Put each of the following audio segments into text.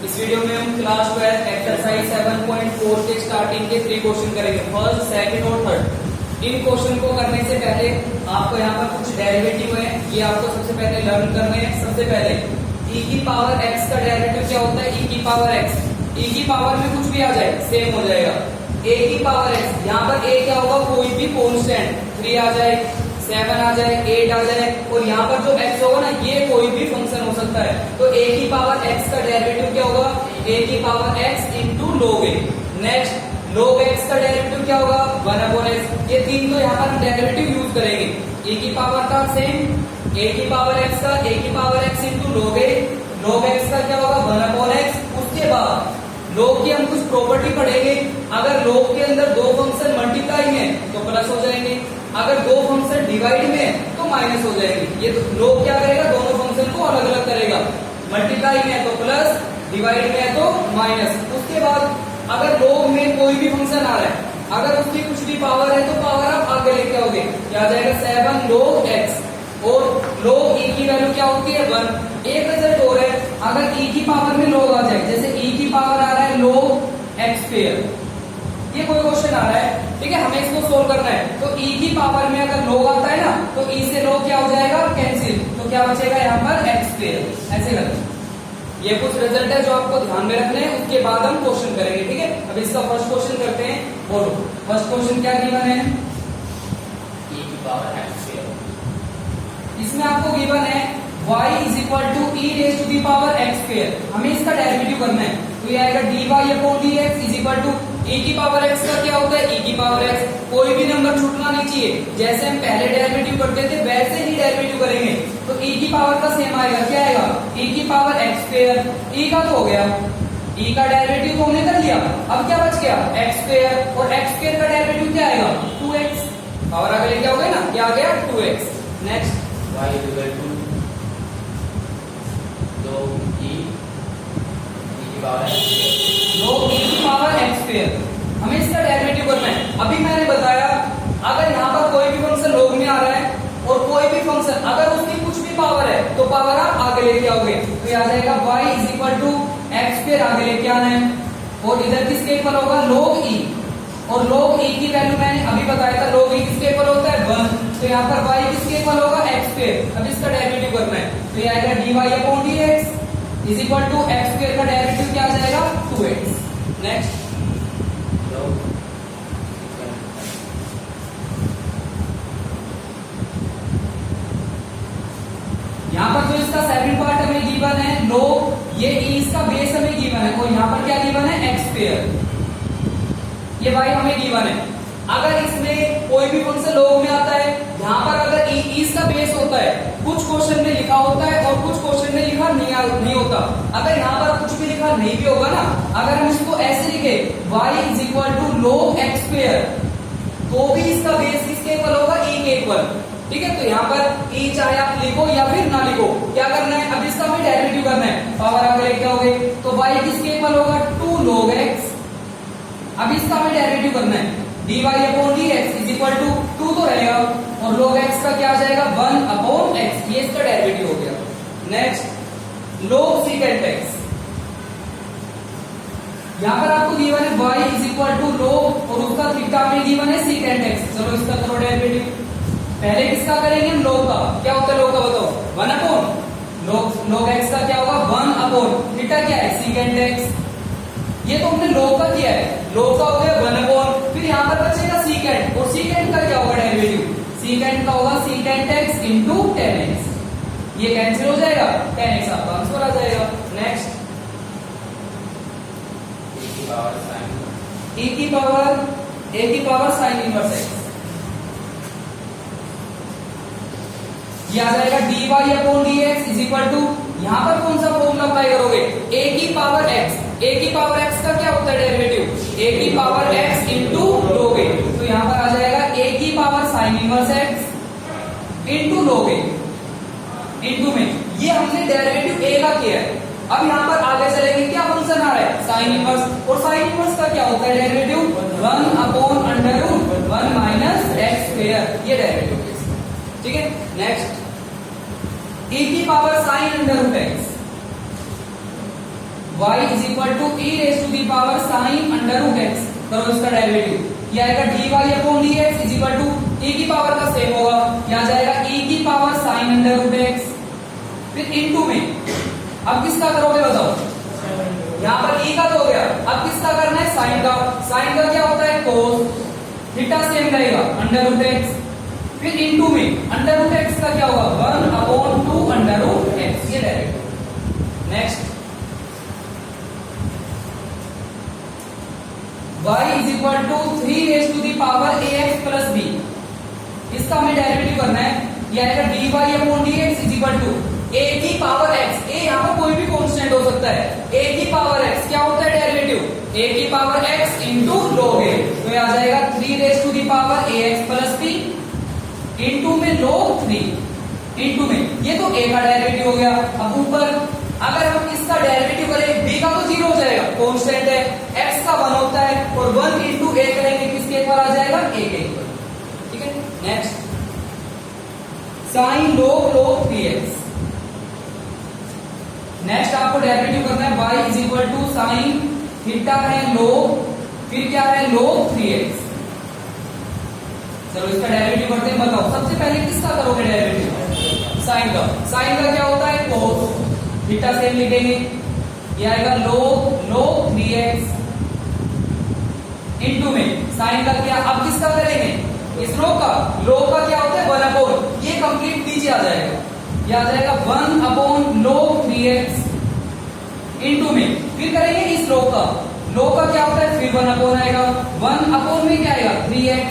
इस वीडियो में हम क्लास 12 एक्सरसाइज 7.4 के स्टार्टिंग के 3 क्वेश्चन करेंगे, फर्स्ट, सेकंड और थर्ड। इन क्वेश्चन को करने से पहले आपको यहाँ पर कुछ डेरिवेटिव है, ये आपको सबसे पहले लर्न करने हैं। सबसे पहले e की पावर x का डेरिवेटिव क्या होता है? e की पावर x, e की पावर में कुछ भी आ जाए सेम हो जाएगा। a की पावर x, यहाँ पर a क्या होगा? कोई भी कांस्टेंट, 3 आ जाए, 7 आ जाए, 8 आ जाए, और यहाँ पर जो x होगा ना, ये कोई भी फंक्शन हो सकता है। तो a की पावर x का डेरिवेटिव क्या होगा? a की power x into log a। Next, log x का डेरिवेटिव क्या होगा? 1/x। ये तीन तो यहाँ पर डेरिवेटिव यूज करेंगे। a की पावर का सेम, a की पावर x का a की power x into log a। log x का क्या होगा? 1/x। उसके बाद log की हम कुछ प्रॉपर्टी पढ़ेंगे। अगर log के अंदर दो फंक्शन मल्टीप्लाई में तो प्लस हो जाएंगे, अगर दो फंक्शन डिवाइड में तो माइनस हो जाएंगे। ये तो log क्या करेगा? दोनों फंक्शन को अलग अलग करेगा। मल्टीप्लाई में है तो प्लस, डिवाइड में है तो माइनस। उसके बाद अगर log में कोई भी फंक्शन आ रहा है, अगर उसकी कुछ भी पावर है तो पावर आप आगे लेके आओगे, क्या आ जाएगा? 7 log x। और log e की वैल्यू क्या होती है? 1। एक रिजल्ट हो रहा है, अगर e की पावर में log आ जाए, जैसे e की पावर आ रहा है log x स्क्वायर, ये कोई क्वेश्चन आ रहा है, ठीक है, हमें इसको सोल्व करना है। तो e की पावर में अगर log आता है ना, तो e से log क्या हो जाएगा? कैंसिल। तो क्या बचेगा यहाँ पर? x square. ऐसे करते हैं। ये कुछ रिजल्ट है जो आपको ध्यान में रखने हैं, उसके बाद हम क्वेश्चन करेंगे, ठीक है। अब इसका फर्स्ट क्वेश्चन करते हैं। बोलो, फर्स्ट क्वेश्चन क्या गिवन है? e की पावर x स्क्वायर। इसमें आपको गिवन है y is equal to e raise to the power x square. हमें इसका डेरिवेटिव करना है, तो ये आएगा dy upon dx is equal to e की पावर x का क्या होता है? e की पावर x। कोई भी नंबर छूटना नहीं चाहिए, जैसे हम पहले डेरिवेटिव करते थे वैसे ही डेरिवेटिव करेंगे। तो e की पावर का सेम आएगा, क्या आएगा? e की पावर x स्क्वायर। e का तो हो गया, e का डेरिवेटिव तो हमने कर लिया, अब क्या बच गया? x square. और x स्क्वायर का डेरिवेटिव क्या आएगा? 2x। पावर आगे लेके आओगे ना, क्या आ गया? 2x। Next, y is equal to log e की power x square. log e की पावर x स्क्वायर। हमें इसका डेरिवेटिव करना है। अभी मैंने बताया, अगर यहाँ पर कोई भी फंक्शन log में आ रहा है और कोई भी फंक्शन अगर उसकी कुछ भी पावर है तो पावर आप आगे लेके आओगे, तो ये आ जाएगा y is equal to x square, आगे लेके आना है। और इधर किसके इक्वल होगा? log e। और log e की वैल्यू मैंने अभी बताया था, log e किसके इक्वल होता है? 1। तो यहाँ पर y किसके इक्वल होगा? x square. अब इसका डेरिवेटिव करना है, तो ये आएगा dy upon dx is equal to x square का डेरिवेटिव क्या आ जाएगा? 2x। नेक्स्ट, यहाँ पर जो इसका सेकंड पार्ट हमें गिवन है log, ये e इसका बेस हमें गिवन है, और यहाँ पर क्या गिवन है? x square. ये y हमें गिवन है। अगर इसमें कोई भी फंक्शन log में आता है, यहाँ पर अगर e इसका बेस होता है, कुछ क्वेश्चन में लिखा होता है और कुछ क्वेश्चन में लिखा नहीं होता। अगर यहाँ पर कुछ भी लिखा नहीं भी होगा ना, अगर हम इसको ऐसे लिखे y is equal to log x square, तो भी इसका बेस किसके इक्वल होगा? e के इक्वल, ठीक है। तो यहाँ पर e चाहे आप लिखो या फिर ना लिखो, क्या करना है? अब इसका हमें डेरिवेटिव करना है, पावर आगे लेके आओगे, तो y किसके इक्वल होगा? 2 log x। अब इसका हमें डेरिवेटिव करना है, dy upon dx is equal to 2 तो रहेगा, और log x का क्या आ जाएगा? 1 अपॉन x। ये इसका डेरिवेटिव हो गया। Next, log secant x। यहाँ पर आपको गिवन है y is equal to log, और उसका थीटा में गिवन है secant x। चलो इसका करो डेरिवेटिव। पहले किसका करेंगे हम? log का। क्या होता है log का? बताओ। 1 अपॉन log x का क्या होगा? 1 अपॉन थीटा क्या है? secant x। ये तो हमने log का किया है, log का हो गया 1 अपॉन, फिर यहाँ पर बचेगा secant, और secant का क्या होगा डेरिवेटिव? secant का होगा secant x इंटू 10x। ये कैंसिल हो जाएगा, 10x आपका आंसर आ जाएगा। नेक्स्ट, e की पावर sin इनवर्स x। ये आ जाएगा dy upon dx is equal to, यहाँ पर कौन सा फॉर्मूला अप्लाई करोगे? a की पावर x। a की पावर x का क्या होता है डेरिवेटिव? a की power x into log a। तो यहाँ पर आ जाएगा a की power sin inverse x into log a, into में ये हमने डेरिवेटिव a का किया है। अब यहाँ पर आगे चलेंगे, क्या फंक्शन आ रहा है? sin inverse. और sin इनवर्स का क्या होता है derivative? 1 upon under root 1 minus x square. ये डेरिवेटिव, ठीक है। नेक्स्ट, e की power sin under root x, y is equal to e raise to the power sine under root x, करो इसका डेरिवेटिव। ये आएगा dy upon dx is equal to e की power का सेम होगा, यहाँ जाएगा e की power sine under root x, फिर इनटू में अब किसका करोगे बताओ, यहाँ पर e का तो हो गया, अब किसका करना है साइन का। साइन का क्या होता है कोस, थीटा सेम रहेगा अंडर रूट एक्स, फिर इनटू में अंडर रूट एक्स का क्या होगा 1 अपॉन 2 अंडर रूट एक्स, ये derivative. Next y is equal to 3 raise to the power ax plus b, इसका हमें डेरिवेटिव करना है। ये आएगा dy upon dx is equal to a की पावर x, a यहाँ पर कोई भी कांस्टेंट हो सकता है, a की पावर x क्या होता है डेरिवेटिव, a की power x into log a, तो ये आ जाएगा 3 raise to the power ax plus b into में log 3 इंटू में, ये तो a का डेरिवेटिव हो गया। अब ऊपर अगर हम इसका डेरिवेटिव करें b का तो 0 हो जाएगा, कांस्टेंट है, x का 1 होता है, और 1 इंटू a करेंगे किसके इक्वल आ जाएगा a के इक्वल, ठीक है। Next sine log 3x, next आपको डेरिवेटिव करना है y is equal to sine theta है log, फिर क्या है log 3x। चलो इसका डेरिवेटिव करते हैं, बताओ सबसे पहले किसका करोगे डेरिवेटिव, साइन का। साइन का क्या होता है कोस, थीटा सेम लिखेंगे, ये आएगा log 3x इनटू में साइन का क्या, अब किसका करेंगे इस log का क्या होता है 1 अपॉन, ये कंप्लीट नीचे आ जाएगा, ये आ जाएगा 1 अपॉन log 3x इनटू में, फिर करेंगे इस log का क्या होता है फिर 1 अपॉन आएगा, 1 अपॉन में क्या आएगा 3x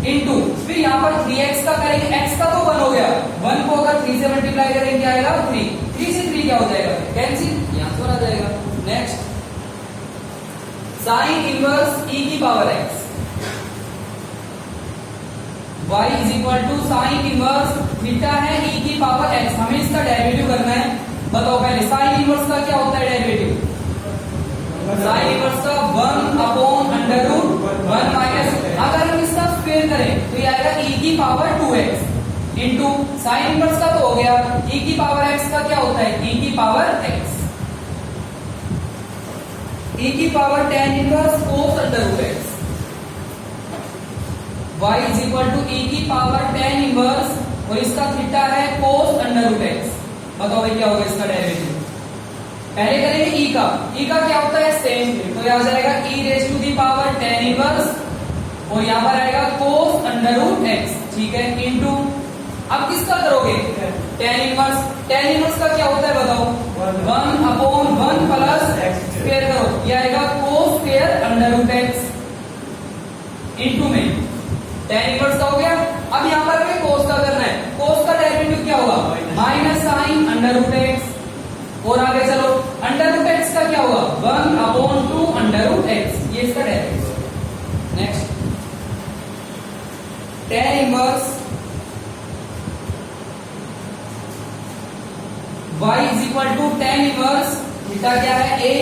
इनटू, फिर यहाँ पर 3x का करेंगे, x का तो 1 हो गया, 1 को अगर 3 से मल्टीप्लाई करेंगे क्या आएगा 3 से 3 क्या हो जाएगा कैंसिल, यहाँ पर आ जाएगा। नेक्स्ट साइन इनवर्स e की power x, y is equal to sine inverse theta है e की पावर x, हमें इसका डेरिवेटिव करना है। बताओ पहले साइन इनवर्स का क्या होता है डेरिवेटिव, साइन इनवर्स का 1 अपॉन अंडर रूट 1 माइनस, अगर हम इसका स्क्वायर करें तो ये आएगा e की power 2x into sine inverse का तो हो गया, e की पावर x का क्या होता है e की पावर x, e की power tan inverse cos under root x, y is equal to e की पावर tan इनवर्स, और इसका थीटा है cos अंडर रूट x। बताओ भाई क्या होगा इसका डेरिवेटिव, पहले करेंगे e का क्या होता है सेम, तो ये आ जाएगा e raise to the power tan inverse, और यहाँ पर आएगा cos अंडर रूट x, ठीक है, इनटू अब किसका करोगे tan इनवर्स का क्या होता है बताओ 1 अपॉन 1 प्लस स्क्वायर करो, ये आएगा cos square under root x into में tan इनवर्स का हो गया। अब यहाँ पर हमें cos का करना है, cos का डेरिवेटिव क्या होगा minus sine under root x, और आगे चलो अंडर रूट x का क्या होगा 1 अपॉन 2 अंडर रूट x, ये इसका derivative. Next tan inverse y is equal to tan inverse theta क्या है a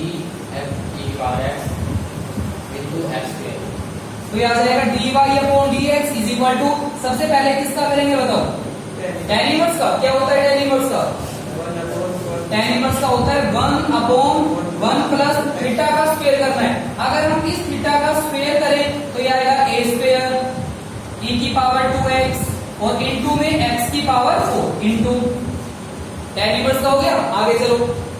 e f e power x into x square, तो ये आ जाएगा dy upon dx is equal to, सबसे पहले किसका करेंगे बताओ tan इनवर्स का, क्या होता है tan इनवर्स का, tan इनवर्स का होता है 1 अपॉन 1 प्लस थीटा का स्क्वायर करना है। अगर हम इस थीटा का स्क्वायर करें तो ये आएगा a स्क्वायर e की पावर 2x, और इनटू में x की पावर 4 इनटू tan इनवर्स का हो गया। आगे चलो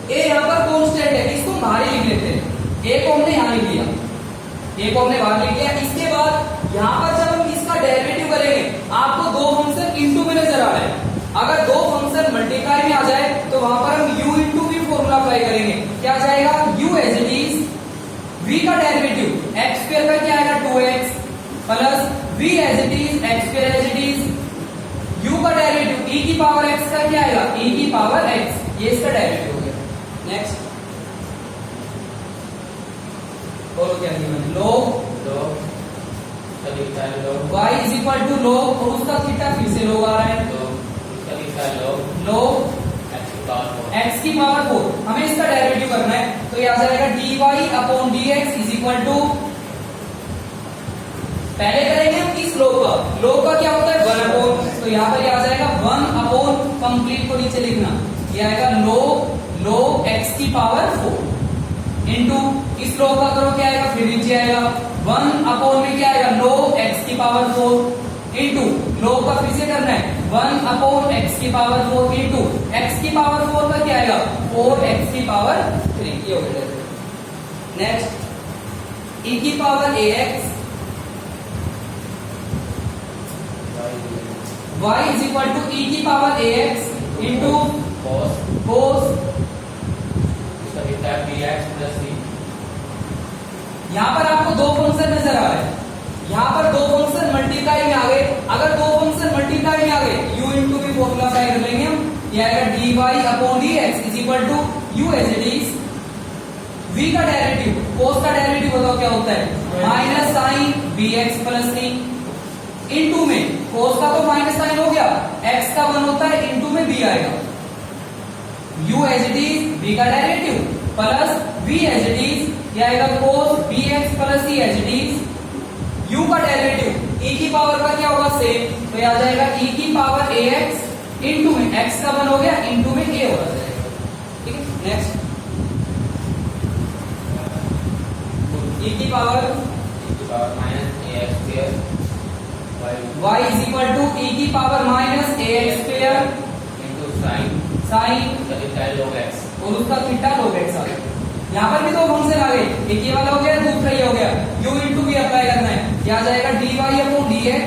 a यहाँ पर कांस्टेंट है, इसको बाहर ही लिख लेते हैं, a को हमने यहाँ लिख लिया, a को हमने बाहर लिख लिया। इसके बाद यहाँ पर जब हम इसका डेरिवेटिव करेंगे आपको दो फंक्शन इनटू में नजर आ रहे हैं, अगर दो फंक्शन मल्टीप्लाई में आ जाए तो वहां पर हम u into v formula apply करेंगे, क्या आ जाएगा u as it is, v का डेरिवेटिव x स्क्वायर का क्या आएगा 2x plus v as it is x square as it is, u का डेरिवेटिव e की पावर x का क्या आएगा e की पावर x, ये इसका डेरिवेटिव हो गया। नेक्स्ट बोलो क्या log y is equal to log, और उसका थीटा फिर से log आ रहा है, log x की पावर 4, हमें इसका डेरिवेटिव करना है, तो ये आ जाएगा dy upon dx is equal to, पहले करेंगे हम किस log का क्या होता है 1 अपॉन, तो यहाँ पर ये आ जाएगा 1 अपॉन कंप्लीट को नीचे लिखना, ये आएगा log x की पावर 4, इंटू इस लो का करो क्या आएगा, फिर नीचे आएगा 1 अपॉन में क्या आएगा log x की पावर 4 इंटू log का फिर से करना है 1 अपॉन x की पावर 4 इंटू x की पावर 4 का क्या आएगा 4x की पावर 3। ये हो गया। नेक्स्ट e की power ax y is equal to e की power ax into cos bx plus c। यहाँ पर आपको दो फंक्शन नजर आ रहे हैं, यहाँ पर दो फंक्शन मल्टीप्लाई में आ गए। अगर दो फंक्शन मल्टीप्लाई में आ गए u इंटू भी फॉर्मूला अप्लाई कर लेंगे हम, यह आएगा dy upon dx is equal to u as it is v का डेरिवेटिव cos का डेरिवेटिव बताओ क्या होता है minus sine bx plus c into में cos का तो माइनस साइन हो गया, x का 1 होता है इंटू में b आएगा u as it is v का derivative plus v as it is क्या आएगा cos bx plus c as it is u का डेरिवेटिव e की पावर का क्या होगा सेम, तो ये आ जाएगा e की पावर ax इंटू में x का 1 हो गया इंटू में a हो जाएगा। ठीक है। नेक्स्ट e की power minus ax square y is equal to e की power minus ax square into sine log x और उसका थीटा log x आ गया। यहाँ पर भी दो फंक्शन आ गए, एक ये वाला हो गया दूसरा ये हो गया, u इंटू भी अप्लाई करना है, क्या आ जाएगा dy upon dx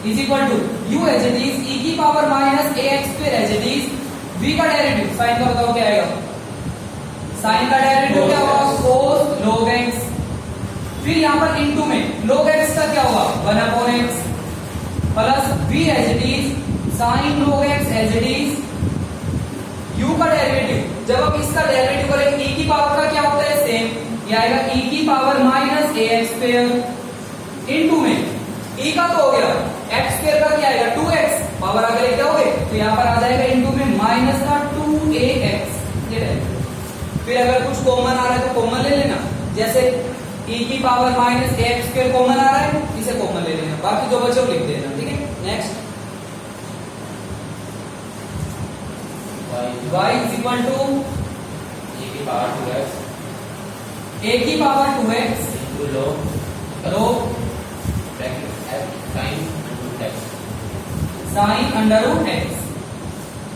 is equal to u as it is e की power minus ax square as it is v का डेरिवेटिव साइन का बताओ क्या आएगा, साइन का डेरिवेटिव क्या होगा cos log x, फिर यहाँ पर इंटू में log x का क्या होगा 1 upon x plus v as it is sine log x as it is u का डेरिवेटिव, जब आप इसका डेरिवेटिव करेंगे e की पावर का क्या होता है सेम, ये आएगा e की power minus ax square into में e का तो हो गया x स्क्वायर का क्या आएगा 2x पावर आगे लेके आओगे तो यहाँ पर आ जाएगा इंटू में माइनस का 2ax। फिर अगर कुछ कॉमन आ रहा है तो कॉमन ले लेना, जैसे e की power minus ax square common आ रहा है इसे कॉमन ले लेना, बाकी जो बचे लिख देना। ठीक है। Next y is equal to e की पावर 2x a की power 2x into log sine under root x।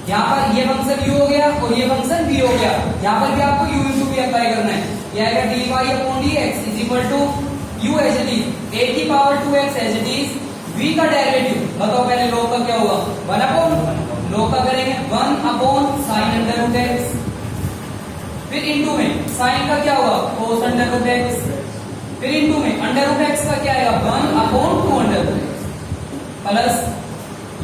यहाँ पर ये फंक्शन u हो गया और ये फंक्शन v हो गया, यहाँ पर भी आपको u इंटू v अप्लाई करना है, यह आएगा dy upon dx is equal to u as it is a की power 2x as it is v का डेरिवेटिव बताओ पहले log का क्या होगा 1 अपॉन log का करेंगे 1 upon sine under root x, फिर इंटू में साइन का क्या होगा cos अंडर रूट x, फिर इंटू में अंडर रूट x का क्या आएगा 1 upon 2 under root x plus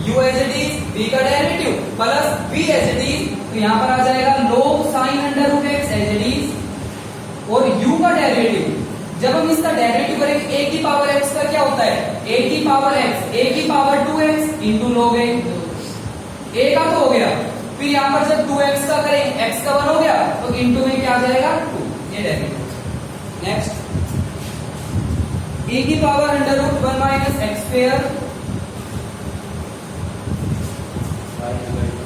u as it is v का derivative plus v as it is, तो यहाँ पर आ जाएगा log sine under root x as it is और u का डेरिवेटिव, जब हम इसका डेरिवेटिव करेंगे a की पावर x का क्या होता है a की पावर x a की power 2x into log a का तो हो गया, फिर यहाँ पर जब 2x का करें x का 1 हो गया तो इंटू में क्या आ जाएगा 2, ये डेरिवेटिव। नेक्स्ट e की power under root 1 minus x square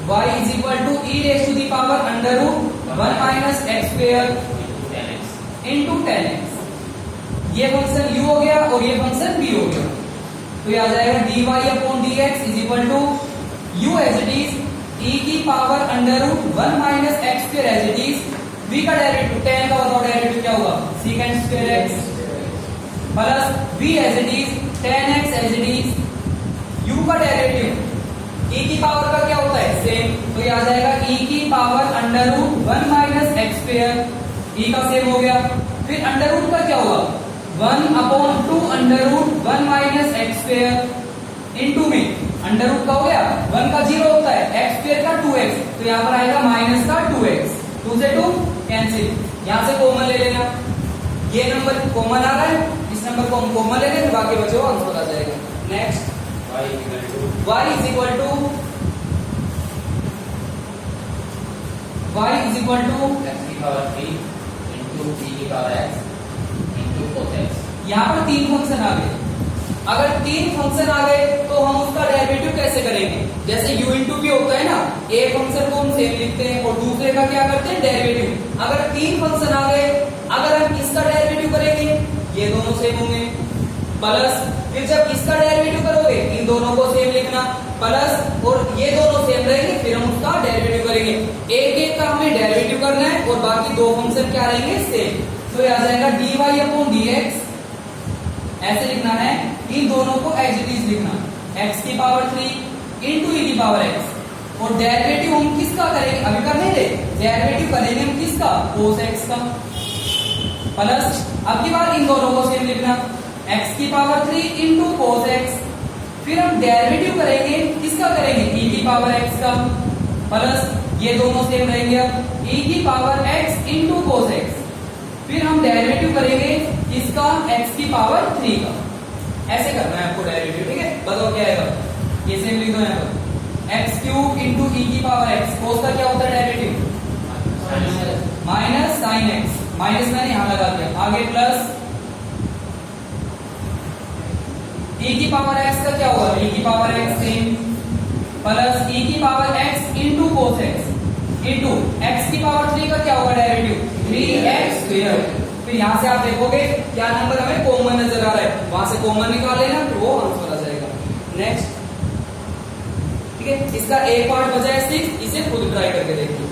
y is equal to e raise to the power under root 1 minus x square into 10x। ये फंक्शन u हो गया और ये फंक्शन v हो गया, तो ये आ जाएगा dy upon dx is equal to u as it is e की power under root 1 minus x square as it is v का डेरिवेटिव 10 का बताओ डेरिवेटिव क्या होगा secant square x plus v as it is 10x as it is u का derivative e की power का क्या होता है सेम, तो ये आ जाएगा e की power under root 1 minus x square, e का सेम हो गया, फिर अंडर रूट का क्या होगा 1 upon 2 under root 1 minus x square into में अंडर रूट का हो गया 1 का 0 होता है x स्क्वायर का 2x, तो यहाँ पर आएगा माइनस का 2x, 2 से 2 कैंसिल, यहाँ से कॉमन ले लेना, ये नंबर कॉमन आ रहा है इस नंबर को हम कॉमन ले लेंगे, बाकी बचे हुआ आंसर आ जाएगा। Next y is equal to x की पावर 3 इंटू p की power x into cos x। यहाँ पर तीन फंक्शन आ गए, अगर 3 फंक्शन आ गए तो हम उसका डेरिवेटिव कैसे करेंगे? जैसे u इंटू भी होता है ना, एक फंक्शन को हम सेम लिखते हैं और दूसरे का क्या करते हैं, डेरिवेटिव। अगर 3 फंक्शन आ गए, अगर हम इसका डेरिवेटिव करेंगे, ये दोनों सेम होंगे, प्लस फिर जब इसका डेरिवेटिव करोगे इन दोनों को सेम लिखना, प्लस और ये दोनों सेम रहेंगे, फिर हम उसका डेरिवेटिव करेंगे। एक एक का हमें डेरिवेटिव करना है और बाकी 2 फंक्शन क्या रहेंगे, सेम। तो ये आ जाएगा dy अपॉन dx, ऐसे लिखना है। इन दोनों को एज इट इज लिखना, x की पावर 3 इंटू e की पावर x। और डेरिवेटिव हम किसका करेंगे, अभी कर नहीं रहे, डेरिवेटिव करेंगे हम किसका, cos x का, प्लस अब की बार इन दोनों को सेम लिखना, x की पावर 3 इंटू cos x। फिर हम डेरिवेटिव करेंगे किसका करेंगे, e की पावर x का, प्लस ये दोनों सेम रहेंगे, अब e की power x into cos x। फिर हम डेरिवेटिव करेंगे इसका x की पावर 3 का। ऐसे करना है आपको डेरिवेटिव, ठीक है। बताओ क्या आएगा, ये सेम लिख दो यहाँ पर, एक्स क्यूब इंटू ई की पावर एक्स। कोस का क्या होता है derivative, minus sine x, minus मैंने यहां लगा दिया, आगे प्लस ई की पावर एक्स का क्या होगा, ई की पावर एक्स सेम, प्लस ई की power x into cos x into x की पावर 3 का क्या होगा डेरिवेटिव, 3x स्क्वायर। फिर यहां से आप देखोगे क्या नंबर हमें कॉमन नजर आ रहा है, वहां से कॉमन निकाल लेना, फिर वो आंसर आ जाएगा। नेक्स्ट, ठीक है, इसका एक पार्ट बचा है 6, इसे खुद ट्राई करके देखिए।